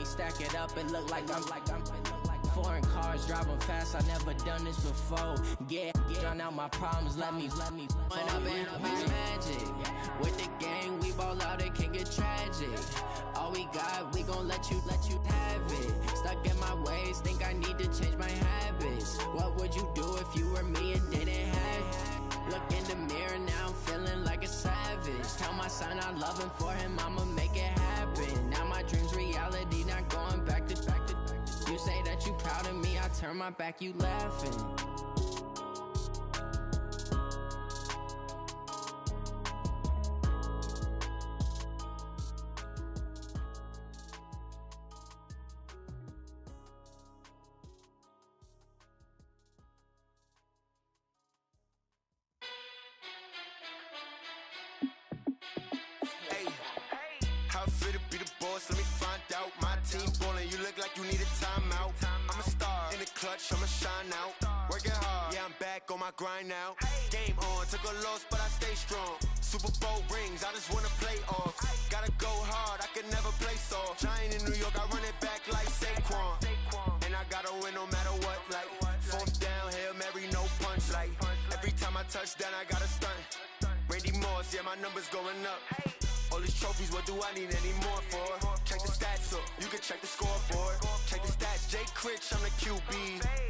money, stack it up, it look like I'm foreign cars, driving fast, I never done this before. Yeah, drown out my problems, let me When I've been magic. With the gang, we ball out, it can get tragic. All we got, we gon' let you have it. Stuck in my ways, think I need to change my habits. What would you do if you were me and didn't have it? Look in the mirror, now I'm feeling like a savage. Tell my son I love him, for him I'ma make it happen. Now my dream's reality, not going back to. You say that you proud of me, I turn my back, you laughing. Let me find out. My team ballin', you look like you need a timeout. I'm a star in the clutch, I'ma shine out. Working hard, yeah, I'm back on my grind now. Game on, took a loss, but I stay strong. Super Bowl rings, I just wanna play off. Gotta go hard, I can never play soft. Giant in New York, I run it back like Saquon. And I gotta win no matter what, like fourth down, Hail Mary, no punch. Like every time I touch down, I gotta stunt. Randy Moss, yeah, my numbers going up. All these trophies, what do I need any more for? Check the stats up, you can check the scoreboard. Check the stats, Jay Critch, I'm the QB.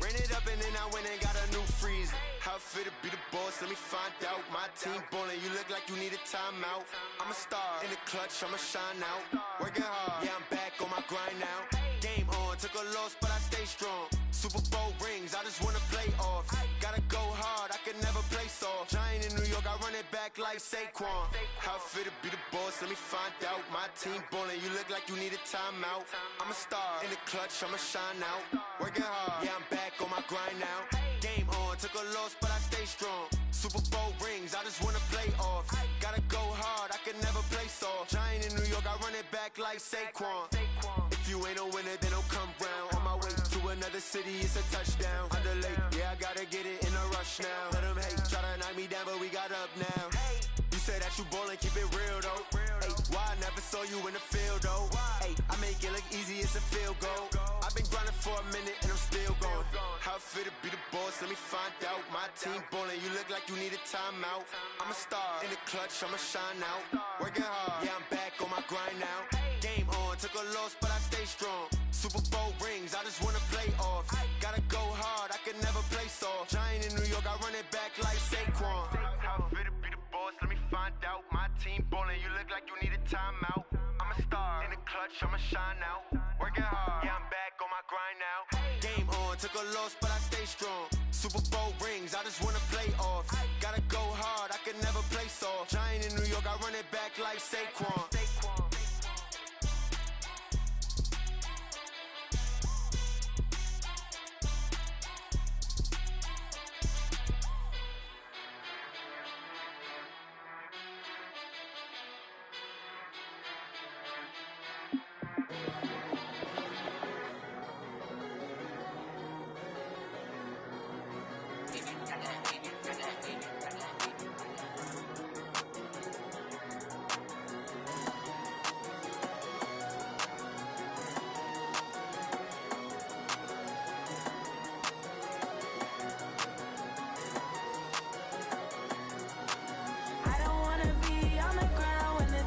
Ran it up and then I went and got a new freeze. How it fit to be the boss, let me find out. My team ballin', you look like you need a timeout. I'm a star in the clutch, I'ma shine out. Working hard, yeah, I'm back on my grind now. Game on, took a loss, but I stay strong. Super Bowl rings, I just wanna play off. Gotta go hard, I can never play soft. Giant in New York, I run it back like Saquon. How it fit to be the boss, let me find out. My team ballin', you look like you need a timeout. I'm a star in the clutch, I'ma shine out. Working hard, yeah, I'm back on my grind now. Game on, took a loss, but I stay strong. Super Bowl rings, I just wanna play off. Gotta go hard, I can never play soft. Giant in New York, I run it back like Saquon. If you ain't a winner, then don't come round. On my way to another city, it's a touchdown. Underlay, yeah, I gotta get it in a rush now. Let them hate, try to knock me down, but we got up now. You say that you ballin', keep it real though. Hey, why I never saw you in the field though? Hey, I make it look easy, it's a field goal. I've been grinding for a minute and I'm still going. How it fit to be the boss, let me find out. My team ballin', you look like you need a timeout. I'm a star in the clutch, I'ma shine out. Working hard, yeah, I'm back on my grind now. Game on, took a loss, but I stay strong. Super Bowl rings, I just wanna play off. Gotta go hard, I can never play soft. Giant in New York, I run it back like Saquon. How it fit to be the boss, let me find out. My team ballin', you look like you need a timeout. I'm a star in the clutch, I'ma shine out. Working hard, yeah, I'm back on my grind now. Game on, took a loss, but I stay strong. Super Bowl rings, I just wanna play off. Gotta go hard, I can never play soft. Giant in New York, I run it back like Saquon.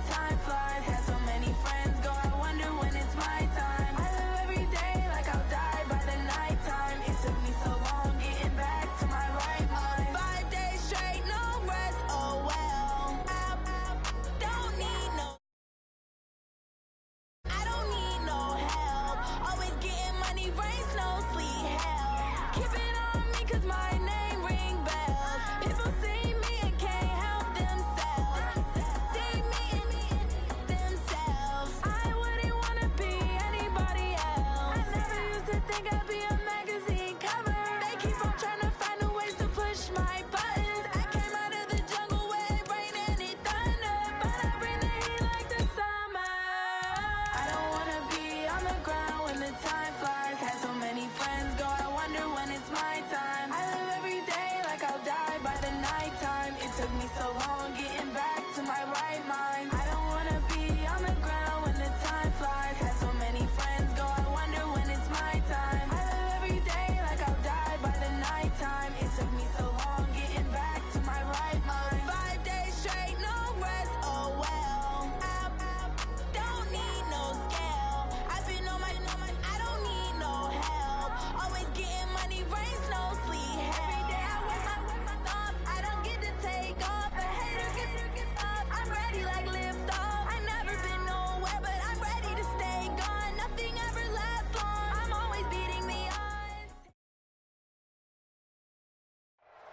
Time flies, had so many friends go, I wonder when it's my time.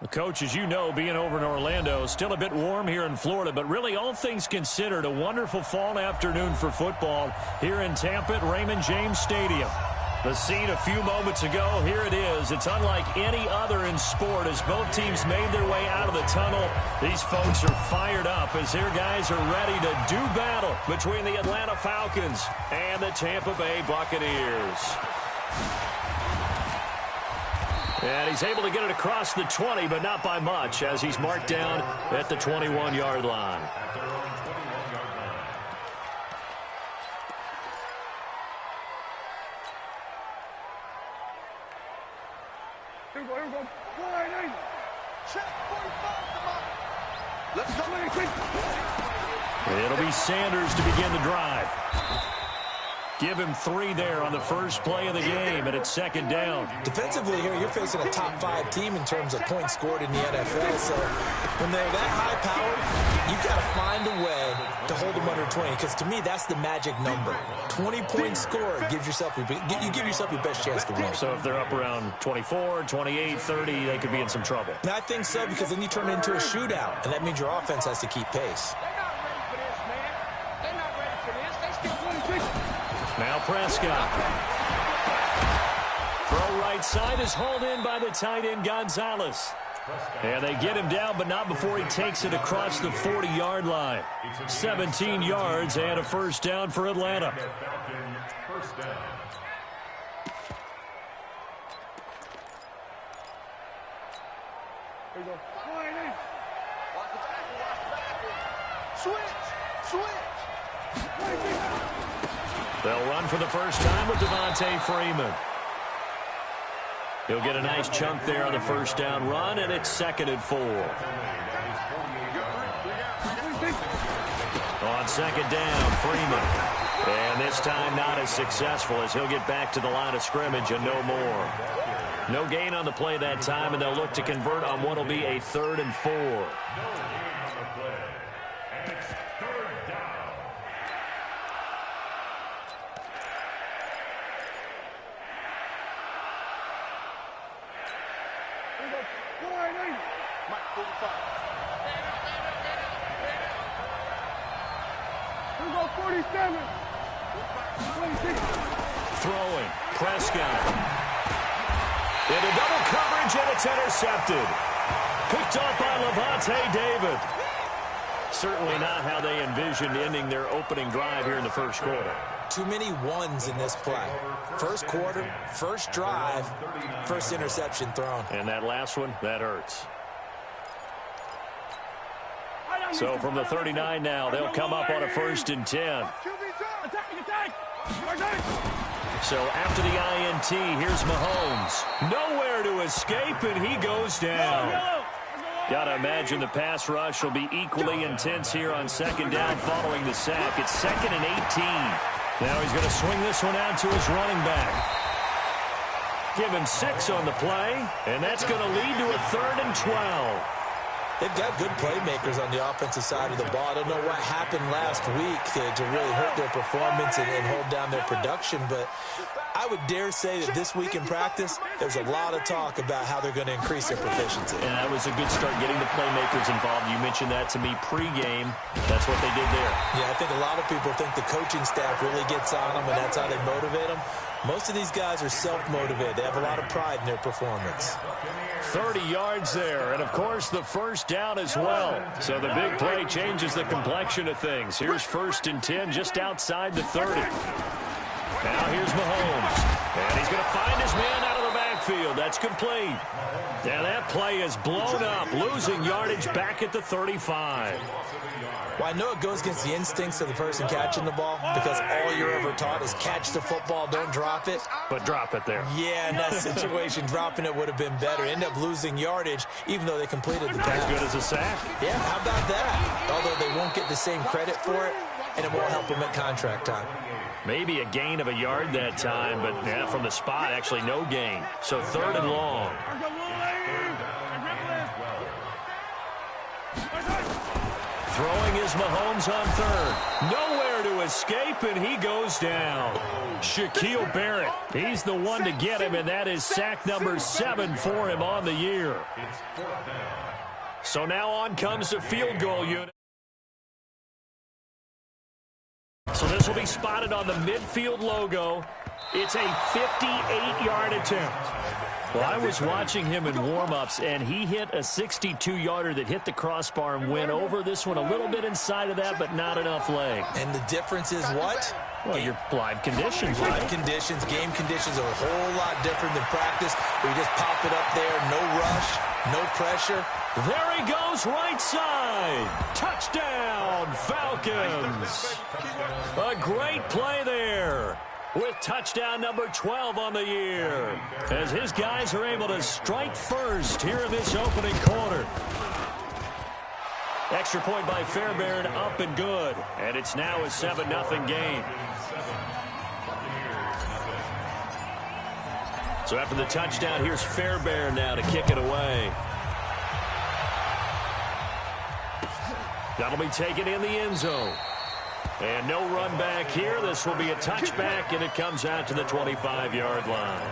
Coach, as you know, being over in Orlando, still a bit warm here in Florida, but really all things considered, a wonderful fall afternoon for football here in Tampa at Raymond James Stadium. The scene a few moments ago, here it is. It's unlike any other in sport as both teams made their way out of the tunnel. These folks are fired up as their guys are ready to do battle between the Atlanta Falcons and the Tampa Bay Buccaneers. And he's able to get it across the 20, but not by much, as he's marked down at the 21-yard line. Here we go. Check 45. Let's go. It'll be Sanders to begin the drive. Give him 3 there on the first play of the game, and it's second down. Defensively here, you're facing a top 5 team in terms of points scored in the NFL. So when they're that high powered, you've got to find a way to hold them under 20. Because to me, that's the magic number. 20 points scored gives yourself you give yourself your best chance to win. So if they're up around 24, 28, 30, they could be in some trouble. And I think so, because then you turn it into a shootout, and that means your offense has to keep pace. Now Prescott. Throw right side is hauled in by the tight end Gonzalez. And they get him down, but not before he takes it across the 40-yard line. 17 yards and a first down for Atlanta. Here we go. Switch. They'll run for the first time with Devontae Freeman. He'll get a nice chunk there on the first down run, and it's 2nd and 4. On 2nd down, Freeman. And this time not as successful as he'll get back to the line of scrimmage and no more. No gain on the play that time, and they'll look to convert on what will be a 3rd and 4. Throwing, Prescott. Into double coverage, and it's intercepted. Picked off by Levante David. Certainly not how they envisioned ending their opening drive here in the first quarter. Too many ones in this play. First quarter, first drive, first interception thrown. And that last one, that hurts. So from the 39 now, they'll come up on a 1st and 10. So after the INT, here's Mahomes. Nowhere to escape, and he goes down. Got to imagine the pass rush will be equally intense here on 2nd down following the sack. It's 2nd and 18. Now he's going to swing this one out to his running back. Give him 6 on the play, and that's going to lead to a 3rd and 12. They've got good playmakers on the offensive side of the ball. I don't know what happened last week to really hurt their performance and hold down their production, but I would dare say that this week in practice, there's a lot of talk about how they're going to increase their proficiency. And that was a good start, getting the playmakers involved. You mentioned that to me pregame. That's what they did there. Yeah, I think a lot of people think the coaching staff really gets on them, and that's how they motivate them. Most of these guys are self-motivated. They have a lot of pride in their performance. 30 yards there, and of course the first down as well. So the big play changes the complexion of things. Here's 1st and 10 just outside the 30. Now here's Mahomes, and he's going to find his man out of the backfield. That's complete. Now that play is blown up, losing yardage back at the 35. Well, I know it goes against the instincts of the person catching the ball, because all you're ever taught is catch the football, don't drop it. But drop it there. Yeah, in that situation, dropping it would have been better. End up losing yardage, even though they completed the pass. As good as a sack. Yeah, how about that? Although they won't get the same credit for it, and it won't help them at contract time. Maybe a gain of a yard that time, but yeah, from the spot, actually no gain. So 3rd and long. Throwing is Mahomes on 3rd. Nowhere to to escape, and he goes down. Shaquille Barrett, he's the one to get him, and that is sack number 7 for him on the year. So now on comes the field goal unit. So this will be spotted on the midfield logo. It's a 58-yard attempt. Well, I was watching him in warm-ups, and he hit a 62-yarder that hit the crossbar and went over. This one a little bit inside of that, but not enough leg. And the difference is what? Well, your live conditions. Live conditions, game conditions are a whole lot different than practice, where you just pop it up there, no rush, no pressure. There he goes, right side. Touchdown, Falcons. A great play there, with touchdown number 12 on the year, as his guys are able to strike first here in this opening quarter. Extra point by Fairbairn, up and good. And it's now a 7-0 game. So after the touchdown, here's Fairbairn now to kick it away. That'll be taken in the end zone. And no run back here. This will be a touchback, and it comes out to the 25-yard line.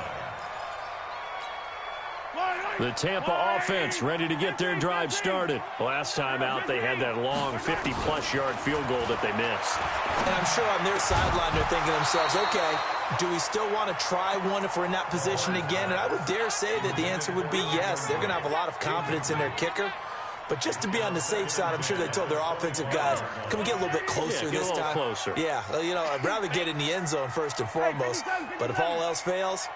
The Tampa offense ready to get their drive started. Last time out, they had that long 50-plus yard field goal that they missed. And I'm sure on their sideline they're thinking to themselves, okay, do we still want to try one if we're in that position again? And I would dare say that the answer would be yes. They're going to have a lot of confidence in their kicker. But just to be on the safe side, I'm sure they told their offensive guys, can we get a little bit closer this time? Closer. Yeah, you know, I'd rather get in the end zone first and foremost. But if all else fails,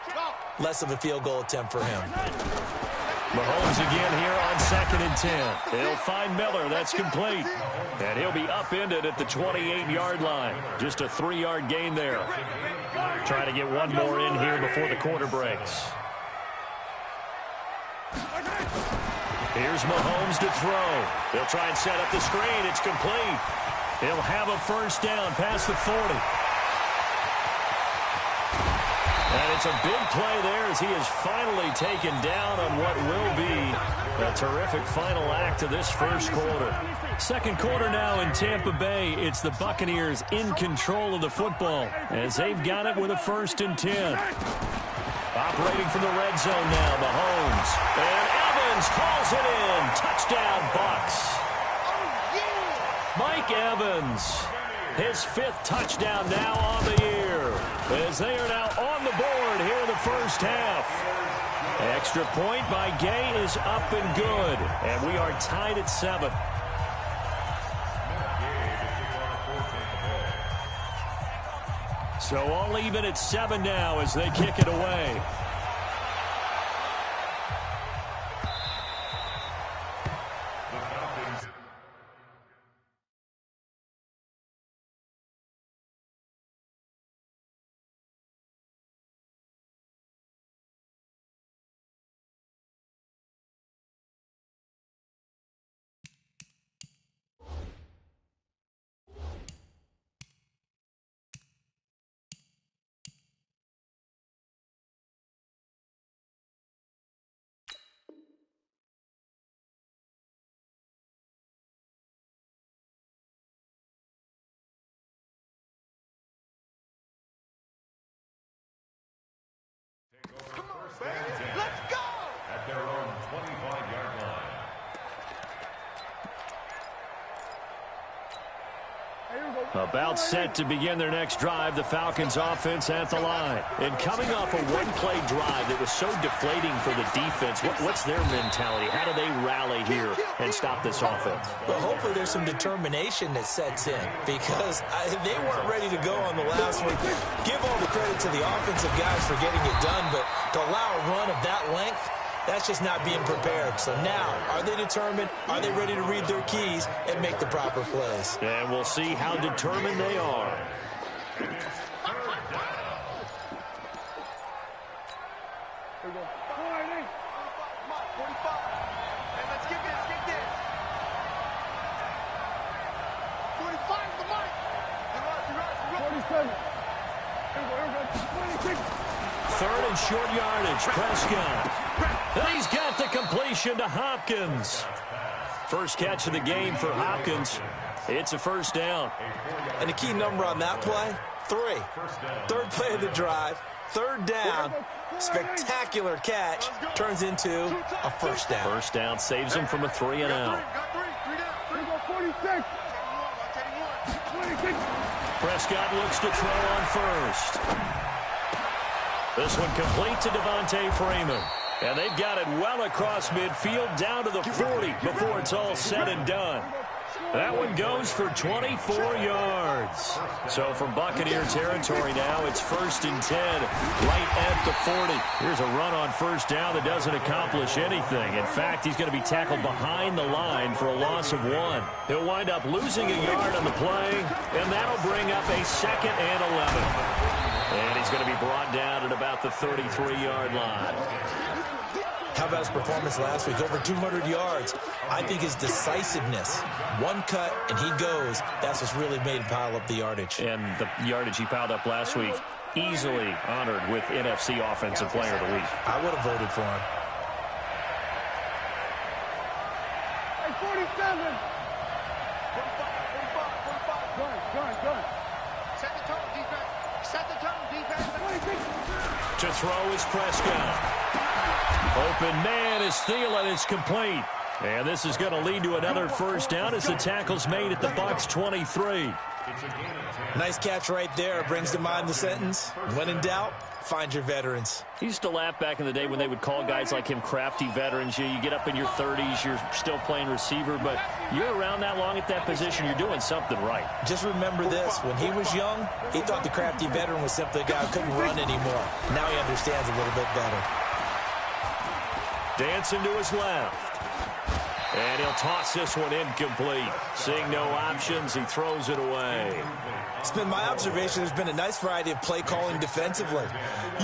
less of a field goal attempt for him. Mahomes again here on 2nd and 10. He'll find Miller. That's complete. And he'll be upended at the 28-yard line. Just a 3-yard gain there. Trying to get one more in here before the quarter breaks. Here's Mahomes to throw. He'll try and set up the screen. It's complete. He'll have a first down past the 40. And it's a big play there as he is finally taken down on what will be a terrific final act of this first quarter. Second quarter now in Tampa Bay. It's the Buccaneers in control of the football as they've got it with a 1st and 10. Operating from the red zone now, Mahomes. And Evans calls it in. Touchdown, Bucs. Mike Evans, his 5th touchdown now on the year, as they are now on the board here in the first half. Extra point by Gay is up and good, and we are tied at 7. So all even at 7 now as they kick it away. Let's go! At their own 25-yard line. About set to begin their next drive, the Falcons offense at the line. And coming off a one-play drive that was so deflating for the defense, what's their mentality? How do they rally here and stop this offense? Well, hopefully there's some determination that sets in, because they weren't ready to go on the last one. Give all the credit to the offensive guys for getting it done, but to allow a run of that length, that's just not being prepared. So now, are they determined? Are they ready to read their keys and make the proper plays? And we'll see how determined they are. Here we go. 45. Hey, let's get this, get this. 45 is the mark. You're right. 47. Here we go. 26. 3rd and short yardage, Prescott. And he's got the completion to Hopkins. First catch of the game for Hopkins. It's a first down. And the key number on that play, 3. Third play of the drive, third down, spectacular catch, turns into a first down. First down saves him from a 3 and out. Prescott looks to throw on first. This one complete to Devontae Freeman. And they've got it well across midfield down to the 40 before it's all said and done. That one goes for 24 yards. So from Buccaneer territory now, it's 1st and 10, right at the 40. Here's a run on first down that doesn't accomplish anything. In fact, he's going to be tackled behind the line for a loss of 1. He'll wind up losing a yard on the play, and that'll bring up a 2nd and 11. And he's going to be brought down at about the 33-yard line. How about his performance last week? Over 200 yards. I think his decisiveness, one cut and he goes, that's what's really made him pile up the yardage. And the yardage he piled up last week, easily honored with NFC Offensive Player of the Week. I would have voted for him. Hey, 47. Gun. Set the tone, defense. Set the tone, defense. To throw is Prescott. Open man is Thielen. It's complete. And this is going to lead to another first down as the tackle's made at the Bucs 23. Nice catch right there. Brings to mind the sentence, when in doubt, find your veterans. He used to laugh back in the day when they would call guys like him crafty veterans. You get up in your 30s, you're still playing receiver, but you're around that long at that position, you're doing something right. Just remember this. When he was young, he thought the crafty veteran was simply a guy who couldn't run anymore. Now he understands a little bit better. Dancing to his left. And he'll toss this one incomplete. Seeing no options, he throws it away. It's been my observation there's been a nice variety of play calling defensively.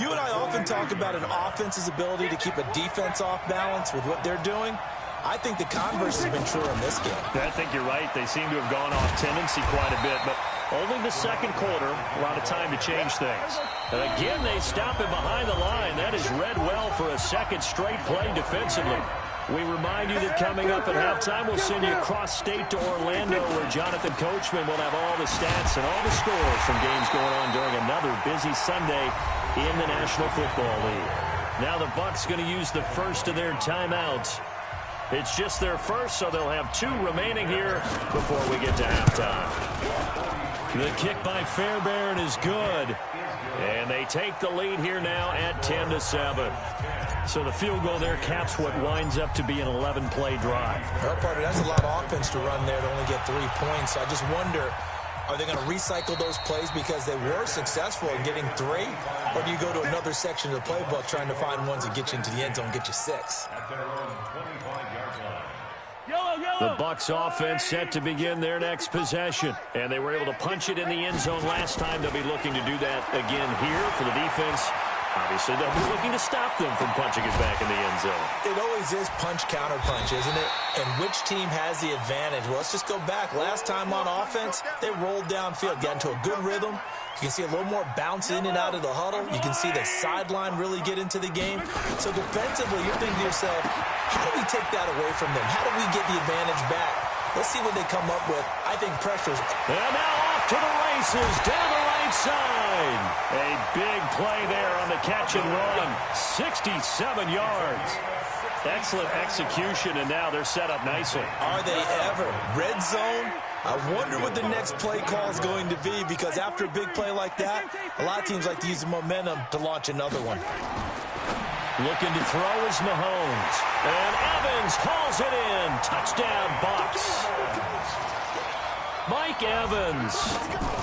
You and I often talk about an offense's ability to keep a defense off balance with what they're doing. I think the converse has been true in this game. I think you're right. They seem to have gone off tendency quite a bit, but only the second quarter, a lot of time to change things. And again, they stop him behind the line. That is read well for a second straight play defensively. We remind you that coming up at halftime, we'll send you across state to Orlando, where Jonathan Coachman will have all the stats and all the scores from games going on during another busy Sunday in the National Football League. Now the Bucs going to use the first of their timeouts. It's just their first, so they'll have 2 remaining here before we get to halftime. The kick by Fairbairn is good. And they take the lead here now at 10-7. So the field goal there caps what winds up to be an 11-play drive. Well, partner, that's a lot of offense to run there to only get 3 points. So I just wonder, are they going to recycle those plays because they were successful in getting 3? Or do you go to another section of the playbook trying to find ones that get you into the end zone and get you 6? The Bucs offense set to begin their next possession. And they were able to punch it in the end zone last time. They'll be looking to do that again here for the defense. Obviously, they'll be looking to stop them from punching it back in the end zone. It always is punch-counter-punch, isn't it? And which team has the advantage? Well, let's just go back. Last time on offense, they rolled downfield, got into a good rhythm. You can see a little more bounce in and out of the huddle. You can see the sideline really get into the game. So defensively, you're thinking to yourself, how do we take that away from them? How do we get the advantage back? Let's see what they come up with. I think pressure's... And now off to the races, down the right side. A big play there on the catch and run. 67 yards. Excellent execution, and now they're set up nicely. Are they ever? Red zone? I wonder what the next play call is going to be, because after a big play like that, a lot of teams like to use the momentum to launch another one. Looking to throw is Mahomes. And Evans hauls it in. Touchdown, Bucs. Mike Evans.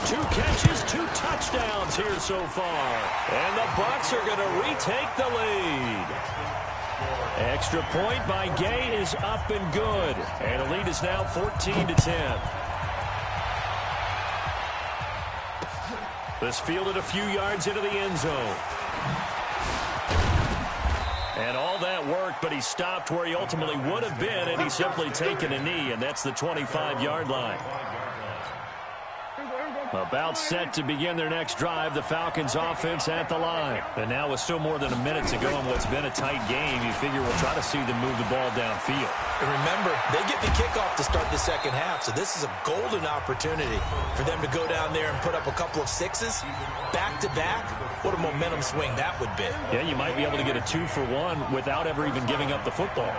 2 catches, 2 touchdowns here so far. And the Bucs are going to retake the lead. Extra point by Gay is up and good. And the lead is now 14-10. This fielded a few yards into the end zone. And all that worked, but he stopped where he ultimately would have been, and he's simply taken a knee, and that's the 25-yard line. About set to begin their next drive, the Falcons offense at the line. And now with still more than a minute to go in what's been a tight game, you figure we'll try to see them move the ball downfield. And remember, they get the kickoff to start the second half, so this is a golden opportunity for them to go down there and put up a couple of sixes back-to-back. What a momentum swing that would be. Yeah, you might be able to get a 2-for-1 without ever even giving up the football.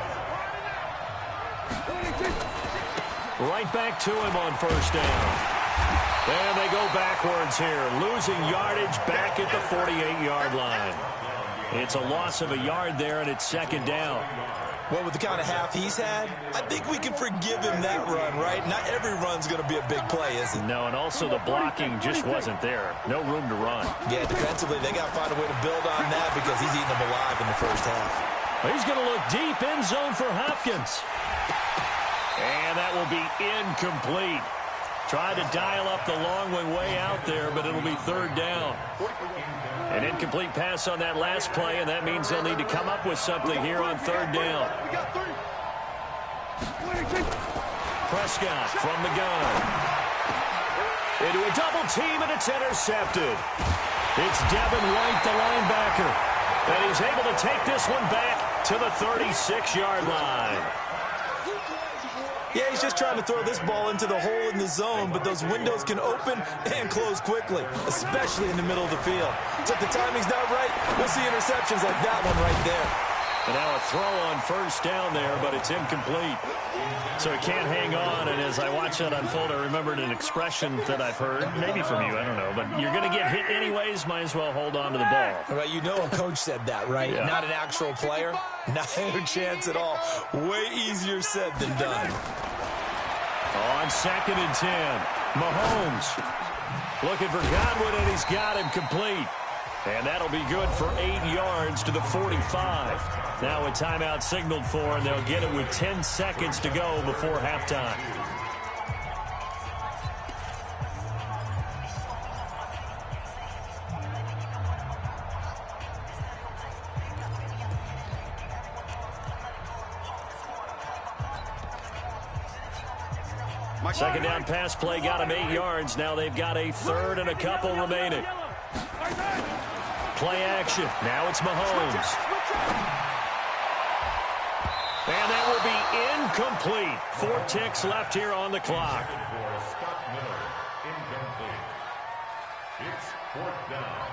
Right back to him on first down. And they go backwards here, losing yardage back at the 48-yard line. It's a loss of a yard there, and it's second down. Well, with the kind of half he's had, I think we can forgive him that run, right? Not every run's going to be a big play, is it? No, and also the blocking just wasn't there. No room to run. Yeah, defensively, they got to find a way to build on that because he's eating them alive in the first half. He's going to look deep end zone for Hopkins. And that will be incomplete. Tried to dial up the long way out there, but it'll be third down. An incomplete pass on that last play, and that means they'll need to come up with something here on third down. Prescott from the gun. Into a double team, and it's intercepted. It's Devin White, the linebacker. And he's able to take this one back to the 36-yard line. Yeah, he's just trying to throw this ball into the hole in the zone, but those windows can open and close quickly, especially in the middle of the field. So if the timing's not right, we'll see interceptions like that one right there. And now a throw on first down there, but it's incomplete. So he can't hang on, and as I watch that unfold, I remembered an expression that I've heard, maybe from you, I don't know, but you're going to get hit anyways, might as well hold on to the ball. Right, you know a coach said that, right? Yeah. Not an actual player, not a chance at all. Way easier said than done. On 2nd and 10, Mahomes looking for Godwin, and he's got him complete. And that'll be good for 8 yards to the 45. Now a timeout signaled for, and they'll get it with 10 seconds to go before halftime. Second down pass play got him 8 yards. Now they've got a third and a couple remaining. Play action. Now it's Mahomes. And that will be incomplete. 4 ticks left here on the clock. It's 4th down.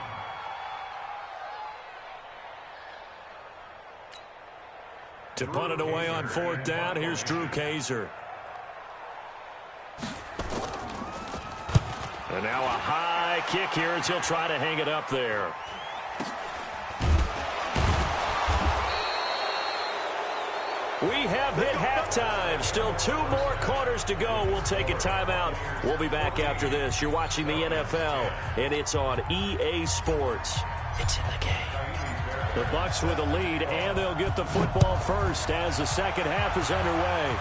To punt it away on 4th down, here's Drew Kaiser. And now a high kick here as he'll try to hang it up there. We have hit halftime. Still 2 more quarters to go. We'll take a timeout. We'll be back after this. You're watching the NFL, and it's on EA Sports. It's in the game. The Bucs with a lead, and they'll get the football first as the second half is underway.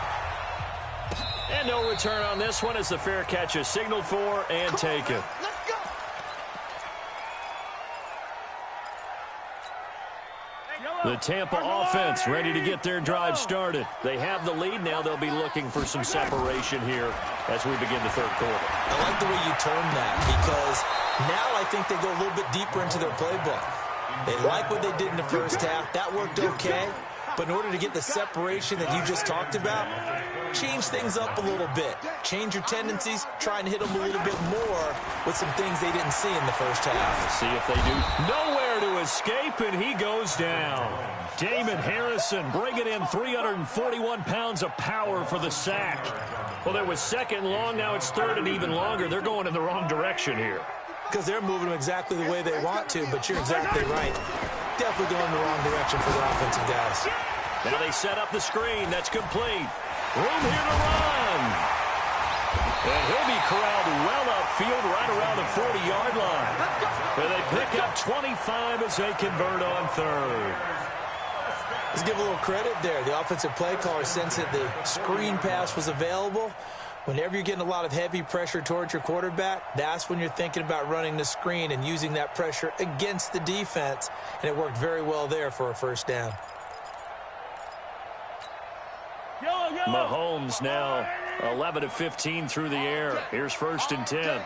And no return on this one as the fair catch is signaled for and taken. The Tampa offense ready to get their drive started. They have the lead. Now they'll be looking for some separation here as we begin the third quarter. I like the way you term that because now I think they go a little bit deeper into their playbook. They like what they did in the first half. That worked okay. But in order to get the separation that you just talked about, change things up a little bit. Change your tendencies, try and hit them a little bit more with some things they didn't see in the first half. Let's see if they do. Nowhere to escape, and he goes down. Damon Harrison bringing in 341 pounds of power for the sack. Well, there was 2nd and long. Now it's 3rd and even longer. They're going in the wrong direction here. Because they're moving them exactly the way they want to, but you're exactly right. Definitely going in the wrong direction for the offensive guys. Now they set up the screen. That's complete. Room here to run. And he'll be corralled well upfield right around the 40-yard line. And they pick up 25 as they convert on 3rd. Let's give a little credit there. The offensive play caller sensed that the screen pass was available. Whenever you're getting a lot of heavy pressure towards your quarterback, that's when you're thinking about running the screen and using that pressure against the defense. And it worked very well there for a first down. Mahomes now 11-15 through the air. Here's 1st and 10.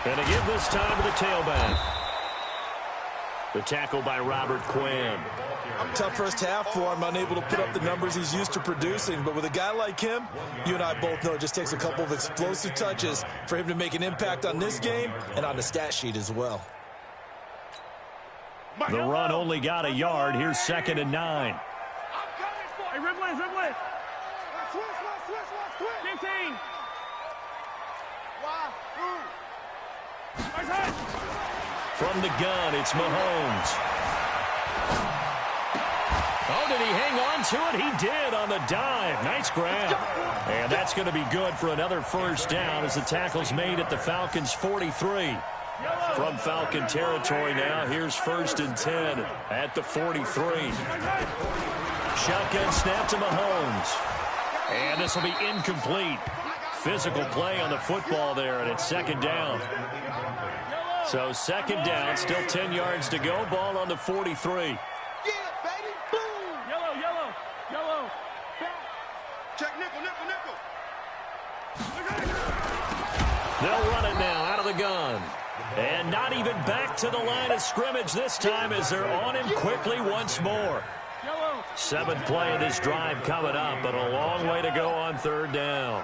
And a give this time to the tailback. The tackle by Robert Quinn. Tough first half for him, unable to put up the numbers he's used to producing. But with a guy like him, you and I both know it just takes a couple of explosive touches for him to make an impact on this game and on the stat sheet as well. The run only got a yard. Here's 2nd and 9. Hey, Ripley. Switch. 15. From the gun, it's Mahomes. Oh, did he hang on to it? He did on the dive. Nice grab. And that's going to be good for another 1st down as the tackle's made at the Falcons' 43. From Falcon territory now, here's 1st and 10 at the 43. Shotgun snap to Mahomes. And this will be incomplete. Physical play on the football there, and it's 2nd down. So 2nd down, still 10 yards to go. Ball on the 43. Yeah, baby. Boom. Yellow. Check nickel. They'll run it now out of the gun. And not even back to the line of scrimmage this time as they're on him quickly once more. 7th play of this drive coming up, but a long way to go on 3rd down.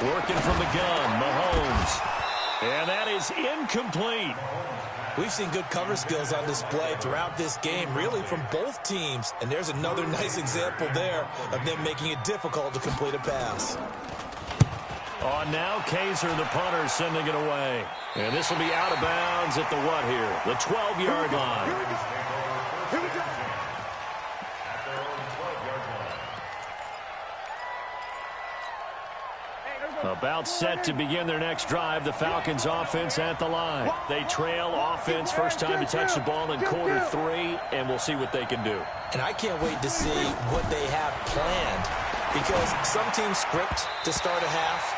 Working from the gun, Mahomes. And that is incomplete. We've seen good cover skills on display throughout this game, really from both teams. And there's another nice example there of them making it difficult to complete a pass. On now, Kaiser, the punter, sending it away. And this will be out of bounds at the what here? The 12-yard line. About set to begin their next drive. The Falcons offense at the line. They trail offense, first time to touch the ball in quarter 3, and we'll see what they can do. And I can't wait to see what they have planned, because some teams script to start a half.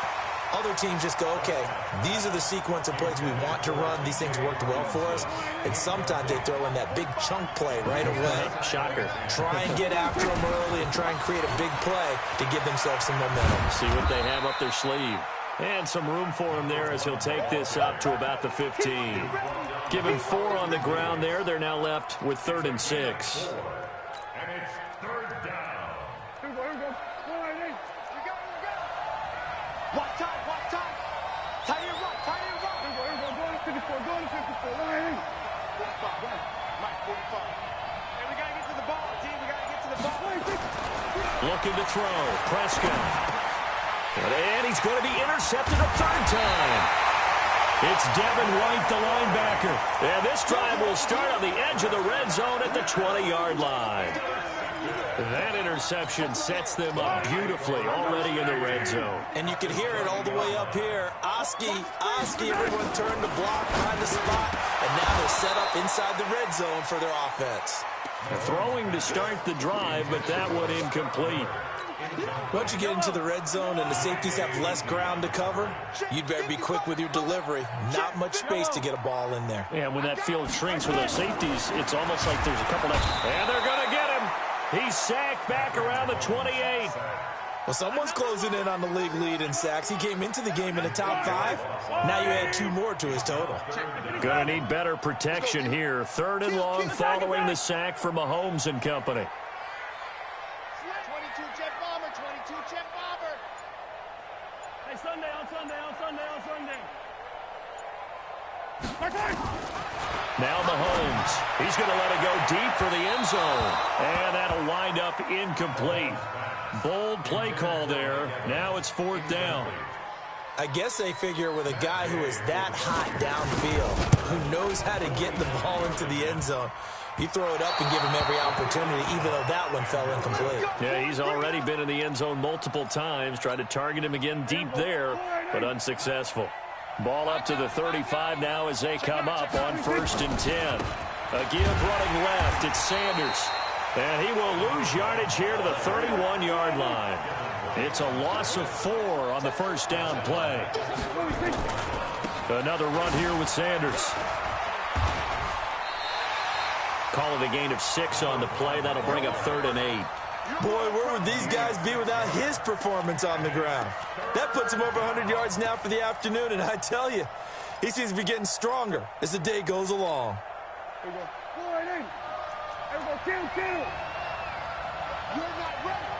Other teams just go, okay, these are the sequence of plays we want to run. These things worked well for us. And sometimes they throw in that big chunk play right away. Shocker. Try and get after them early and try and create a big play to give themselves some momentum. See what they have up their sleeve. And some room for him there as he'll take this up to about the 15. Give him 4 on the ground there. They're now left with 3rd and 6. Looking to throw. Prescott. And he's going to be intercepted a 3rd time. It's Devin White, the linebacker. And this drive will start on the edge of the red zone at the 20-yard line. That interception sets them up beautifully already in the red zone. And you can hear it all the way up here. Oski, everyone turned to block, find the spot, and now they're set up inside the red zone for their offense. Throwing to start the drive, but that one incomplete. Once you get into the red zone and the safeties have less ground to cover, you'd better be quick with your delivery. Not much space to get a ball in there. And when that field shrinks for those safeties, it's almost like there's a couple of... And they're going to get him. He's sacked back around the 28. Well, someone's closing in on the league lead in sacks. He came into the game in the top 5. Now you add 2 more to his total. Going to need better protection here. 3rd and long following the sack for Mahomes and company. 22 jet bomber. Hey, Sunday. Now Mahomes. He's going to let it go deep for the end zone. And that'll wind up incomplete. Bold play call there. Now it's 4th down. I guess they figure with a guy who is that hot downfield, who knows how to get the ball into the end zone, you throw it up and give him every opportunity, even though that one fell incomplete. Yeah, he's already been in the end zone multiple times. Tried to target him again deep there, but unsuccessful. Ball up to the 35 now as they come up on 1st and 10. A give running left. It's Sanders. And he will lose yardage here to the 31-yard line. It's a loss of 4 on the 1st down play. Another run here with Sanders. Call it a gain of 6 on the play. That'll bring up 3rd and 8. Boy, where would these guys be without his performance on the ground? That puts him over 100 yards now for the afternoon, and I tell you, he seems to be getting stronger as the day goes along. Here we go. Forward in. Here we go. Kill. You're not ready.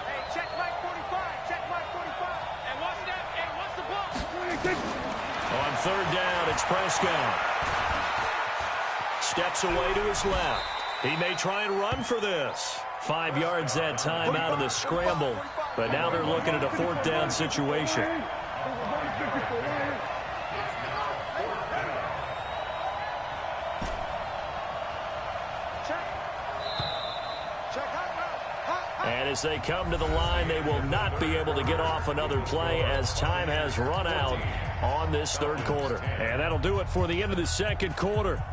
Hey, check Mike 45. Check Mike 45. And watch that. Hey, watch the ball. On 3rd down, it's Prescott. Steps away to his left. He may try and run for this. 5 yards that time out of the scramble. But now they're looking at a 4th down situation. And as they come to the line, they will not be able to get off another play as time has run out on this 3rd quarter. And that'll do it for the end of the 2nd quarter.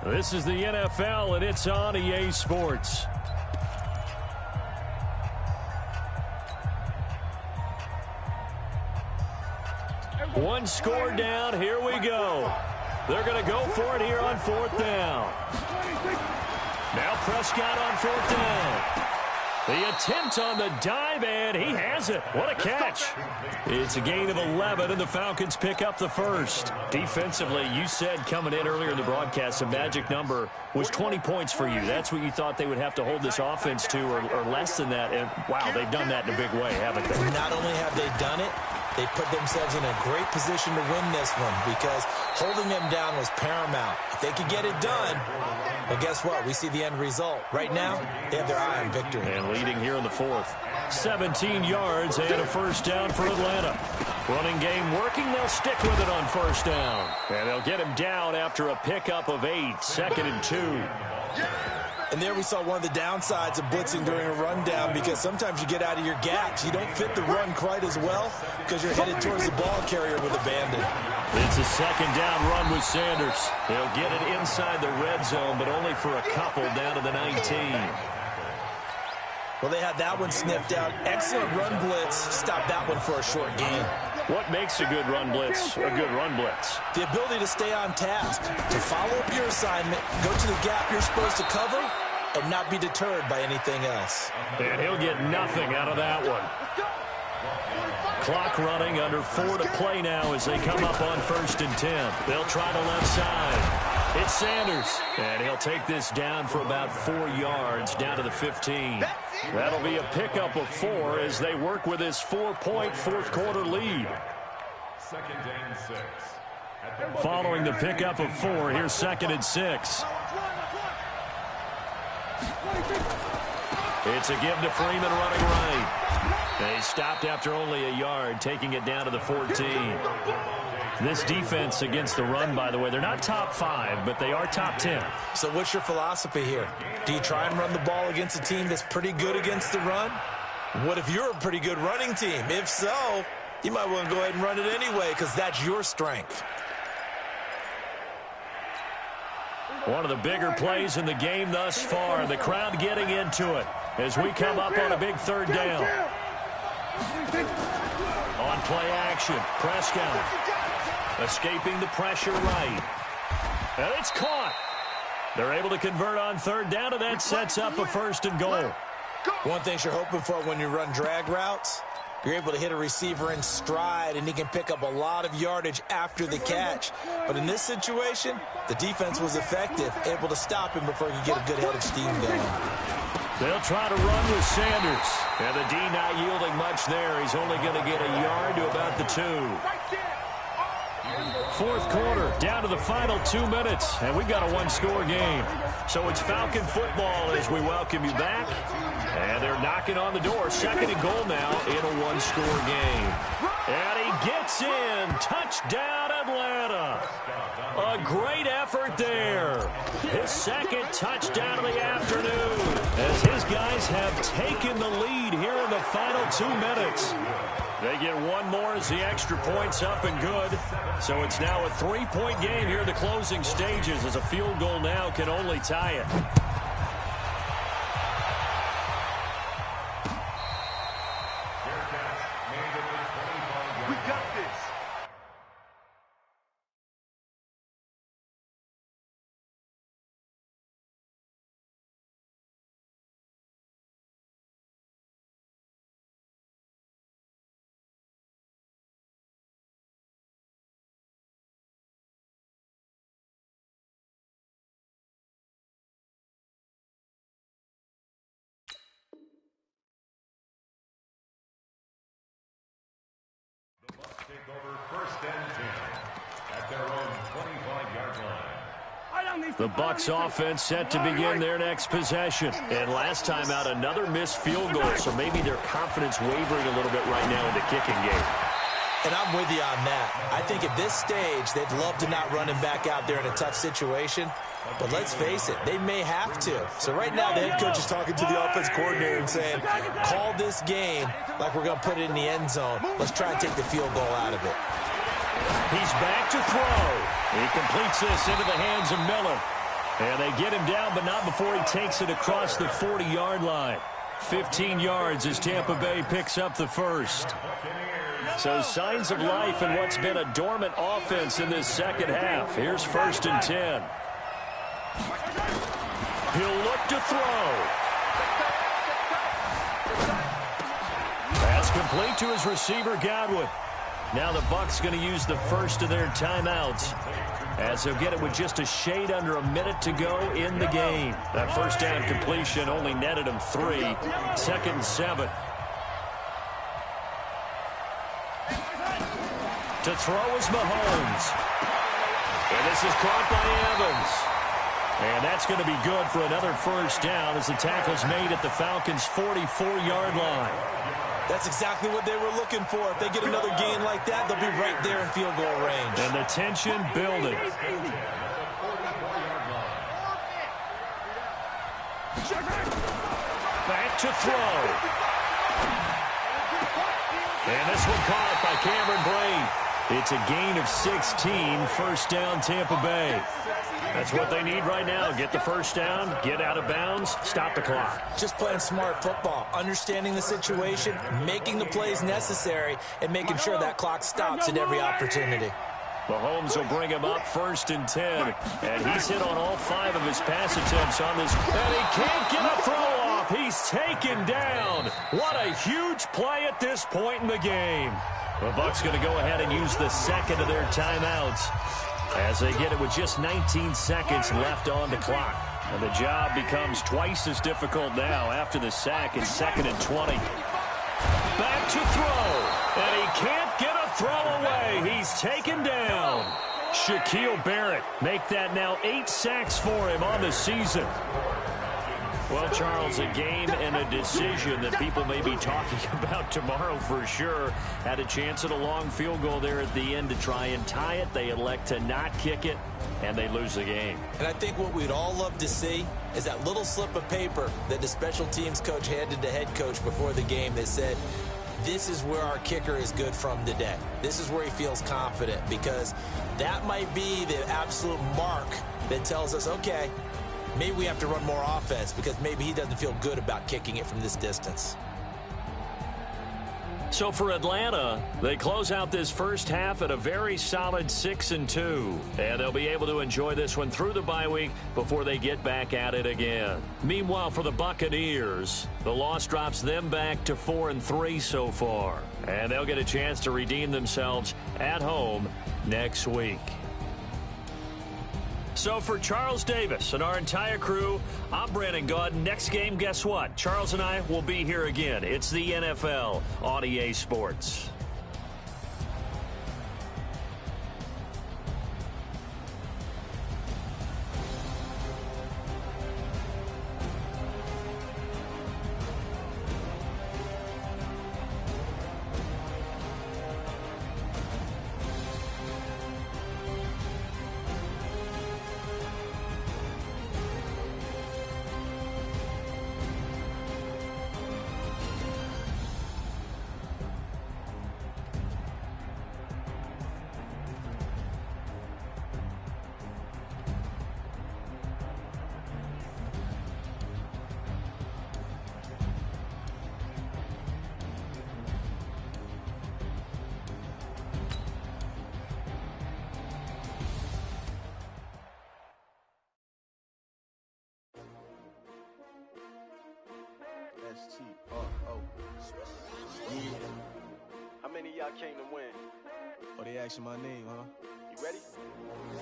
This is the NFL, and it's on EA Sports. One score down. Here we go. They're going to go for it here on 4th down. Now Prescott on 4th down. The attempt on the dive, and he has it. What a catch. It's a gain of 11, and the Falcons pick up the 1st. Defensively, you said coming in earlier in the broadcast, the magic number was 20 points for you. That's what you thought they would have to hold this offense to, or less than that. And, wow, they've done that in a big way, haven't they? Not only have they done it, they put themselves in a great position to win this one because holding them down was paramount. If they could get it done, well, guess what? We see the end result. Right now, they have their eye on victory. And leading here in the 4th. 17 yards and a 1st down for Atlanta. Running game working. They'll stick with it on 1st down. And they'll get him down after a pickup of 8. 2nd and 2. And there we saw one of the downsides of blitzing during a rundown because sometimes you get out of your gaps. You don't fit the run quite as well because you're headed towards the ball carrier with a bandit. It's a 2nd down run with Sanders. They'll get it inside the red zone, but only for a couple down to the 19. Well, they had that one sniffed out. Excellent run blitz. Stop that one for a short gain. What makes a good run blitz a good run blitz? The ability to stay on task, to follow up your assignment, go to the gap you're supposed to cover, and not be deterred by anything else. And he'll get nothing out of that one. Clock running, under 4 to play now as they come up on 1st and 10. They'll try the left side. It's Sanders, and he'll take this down for about 4 yards, down to the 15. That'll be a pickup of 4 as they work with his 4-point 4th quarter lead. 2nd and 6. Following the pickup of 4, here's 2nd and 6. It's a give to Freeman running right. They stopped after only a yard, taking it down to the 14. This defense against the run, by the way, they're not top 5, but they are top 10. So what's your philosophy here? Do you try and run the ball against a team that's pretty good against the run? What if you're a pretty good running team? If so, you might want to go ahead and run it anyway because that's your strength. One of the bigger plays in the game thus far. The crowd getting into it as we come up on a big 3rd down. On play action, Prescott escaping the pressure right. And it's caught. They're able to convert on 3rd down, and that sets up a 1st and goal. One thing you're hoping for when you run drag routes, you're able to hit a receiver in stride, and he can pick up a lot of yardage after the catch. But in this situation, the defense was effective, able to stop him before he could get a good head of steam going. They'll try to run with Sanders. And the D not yielding much there. He's only going to get a yard to about the 2. 4th quarter, down to the final 2 minutes, and we've got a 1-score game. So it's Falcon football as we welcome you back. And they're knocking on the door. 2nd and goal now in a 1-score game. And he gets in. Touchdown, Atlanta. A great effort there. His 2nd touchdown of the afternoon as his guys have taken the lead here in the final 2 minutes. They get one more as the extra point's up and good. So it's now a 3-point game here in the closing stages as a field goal now can only tie it. The Bucs offense set to begin their next possession. And last time out, another missed field goal, so maybe their confidence wavering a little bit right now in the kicking game. And I'm with you on that. I think at this stage, they'd love to not run him back out there in a tough situation. But let's face it, they may have to. So right now, the head coach is talking to the offense coordinator and saying, call this game like we're going to put it in the end zone. Let's try and take the field goal out of it. He's back to throw. He completes this into the hands of Miller. And they get him down, but not before he takes it across the 40-yard line. 15 yards as Tampa Bay picks up the first. So signs of life in what's been a dormant offense in this second half. Here's 1st and 10. He'll look to throw. Pass complete to his receiver, Godwin. Now the Bucs going to use the first of their timeouts, as they'll get it with just a shade under a minute to go in the game. That first down completion only netted him 3. 2nd and 7. To throw is Mahomes. And this is caught by Evans. And that's going to be good for another first down as the tackle's made at the Falcons' 44-yard line. That's exactly what they were looking for. If they get another gain like that, they'll be right there in field goal range. And the tension building. Back to throw. And this one caught by Cameron Brate. It's a gain of 16, first down Tampa Bay. That's what they need right now. Get the first down, get out of bounds, stop the clock. Just playing smart football, understanding the situation, making the plays necessary, and making sure that clock stops at every opportunity. Mahomes will bring him up 1st and 10. And he's hit on all 5 of his pass attempts on this. And he can't get a throw off. He's taken down. What a huge play at this point in the game. The Bucs going to go ahead and use the second of their timeouts as they get it with just 19 seconds left on the clock. And the job becomes twice as difficult now after the sack. It's 2nd and 20. Back to throw. And he can't get a throw away. He's taken down. Shaquille Barrett make that now 8 sacks for him on the season. Well, Charles, a game and a decision that people may be talking about tomorrow for sure. Had a chance at a long field goal there at the end to try and tie it. They elect to not kick it, and they lose the game. And I think what we'd all love to see is that little slip of paper that the special teams coach handed the head coach before the game that said, this is where our kicker is good from today. This is where he feels confident, because that might be the absolute mark that tells us, okay, maybe we have to run more offense because maybe he doesn't feel good about kicking it from this distance. So for Atlanta, they close out this first half at a very solid 6-2. And they'll be able to enjoy this one through the bye week before they get back at it again. Meanwhile, for the Buccaneers, the loss drops them back to 4-3 so far. And they'll get a chance to redeem themselves at home next week. So for Charles Davis and our entire crew, I'm Brandon Gaudin. Next game, guess what? Charles and I will be here again. It's the NFL on EA Sports. Yeah. How many of y'all came to win? Oh, they asking my name, huh? You ready?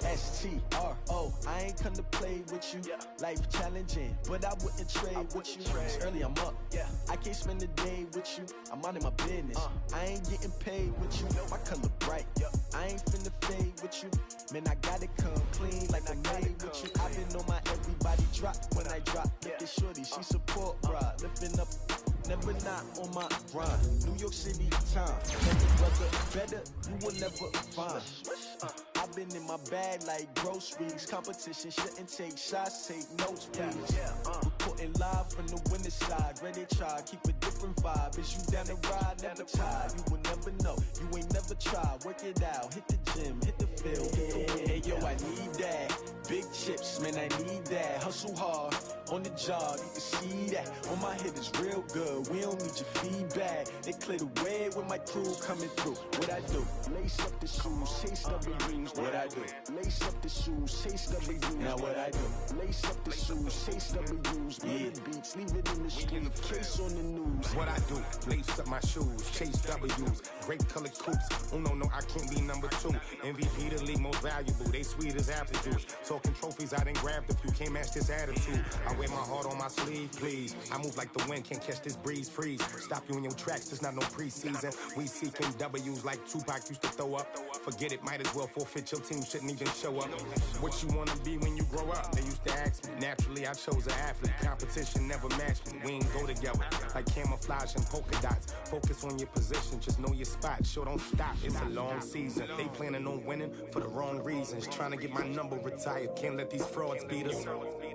S-T-R-O, I ain't come to play with you. Yeah. Life challenging, but I wouldn't trade with you. trade. It's early, I'm up. Yeah. I can't spend the day with you. I'm out of my business. I ain't getting paid with you. My color bright. Yeah. I ain't finna fade with you. Man, I gotta come clean like I made with you. I've been on my everybody drop when I drop. Look at shorty, she support ride. Lifting up, never not on my grind. New York City time. Tell me brother, better, you will never find. I've been in my bag like groceries. Competition shouldn't take shots, take notes, please. Reporting live from the winter side. Ready to try, keep a different vibe. Is you down the ride, never tired. You will never know, you ain't never tried. Work it out, hit the gym, hit the field. Hey yo, I need that. Big chips, man, I need that. Hustle hard, on the job, you can see that. On my head is real good, we don't need your feedback. They clear the way with my crew coming through. What I do? Lace up the shoes, chase W's. What I do? Lace up the shoes, chase W's. Now what I do? Lace up the shoes, chase W's. Bring the beats, leave it in the street, case on the news. What I do? Lace up my shoes, chase W's. Great colored coops. Oh no, I can't be number 2. MVP the league most valuable. They sweet as apple juice. Talking trophies, I done grabbed a few. Can't match this attitude. I wear my heart on my sleeve, please. I move like the wind, can't catch this breeze. Freeze. Stop you in your tracks. It's not no preseason. We seeking W's like Tupac used to throw up. Forget it, might as well forfeit. Your team shouldn't even show up. What you wanna be when you grow up? They used to ask me. Naturally, I chose an athlete. Competition never matched me. We ain't go together like camouflage and polka dots. Focus on your position, just know your spot. Sure, don't stop. It's a long season. They planning on winning for the wrong reasons. Trying to get my number retired. Can't let these frauds beat us.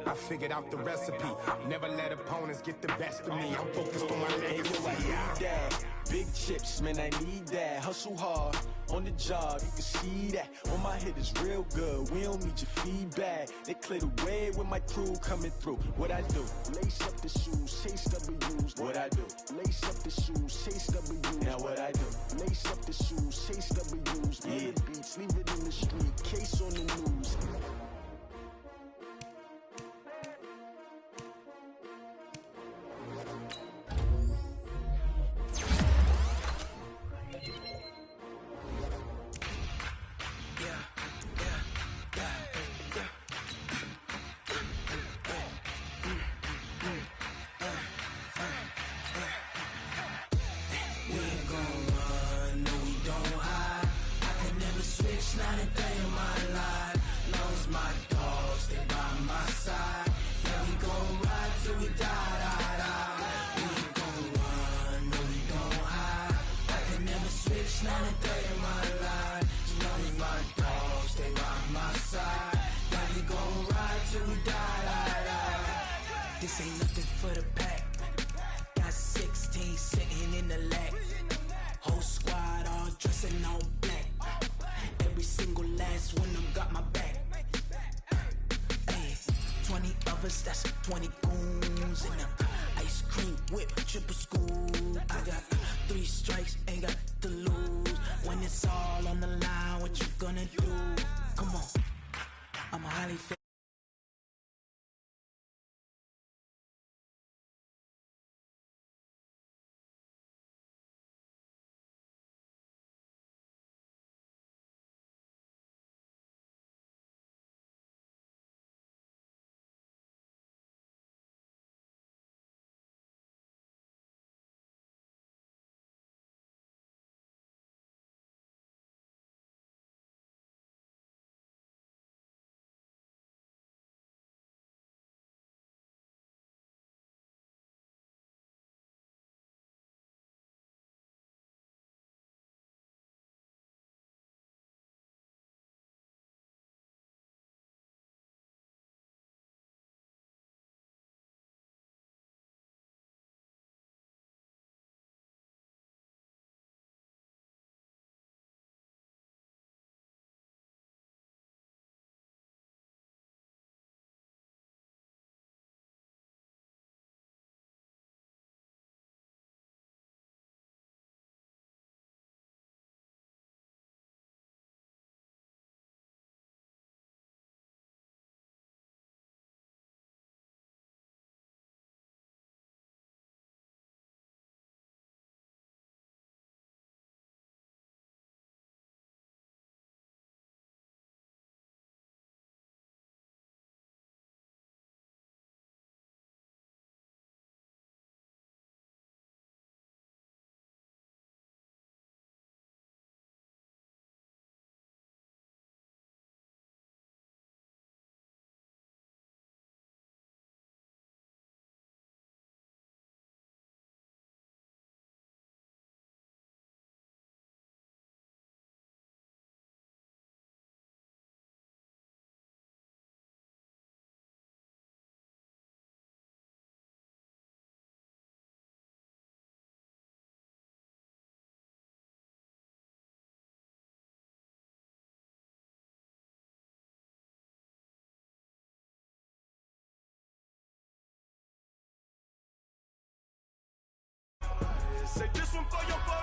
I figured out the recipe. Never let opponents get the best of me. I'm focused on my legacy. I need that. Big chips, man, I need that. Hustle hard, on the job, you can see that. On my head is real good, we don't need your feedback. They clear the way with my crew coming through. What I do? Lace up the shoes, chase W's. What I do? Lace up the shoes, chase W's. Now what I do? Lace up the shoes, chase W's. Bring the beats, leave it in the street, case on the news. Not a day in my life, long as my dogs stay by my side. Yeah, we gon' ride till we die. We ain't gon' run, no we don't hide. I can never switch, not a day in my life. As long as my dogs stay by my side. Yeah, we gon' ride till we die. This ain't nothing for the pack. Got 16 sitting in the lag. Whole squad all dressing all black. Every single last one of them got my back. Hey, 20 of us, that's 20 goons in them. Ice cream whip, triple school. I got 3 strikes, ain't got to lose. When it's all on the line, what you gonna do? Come on, I'm highly Say this one for your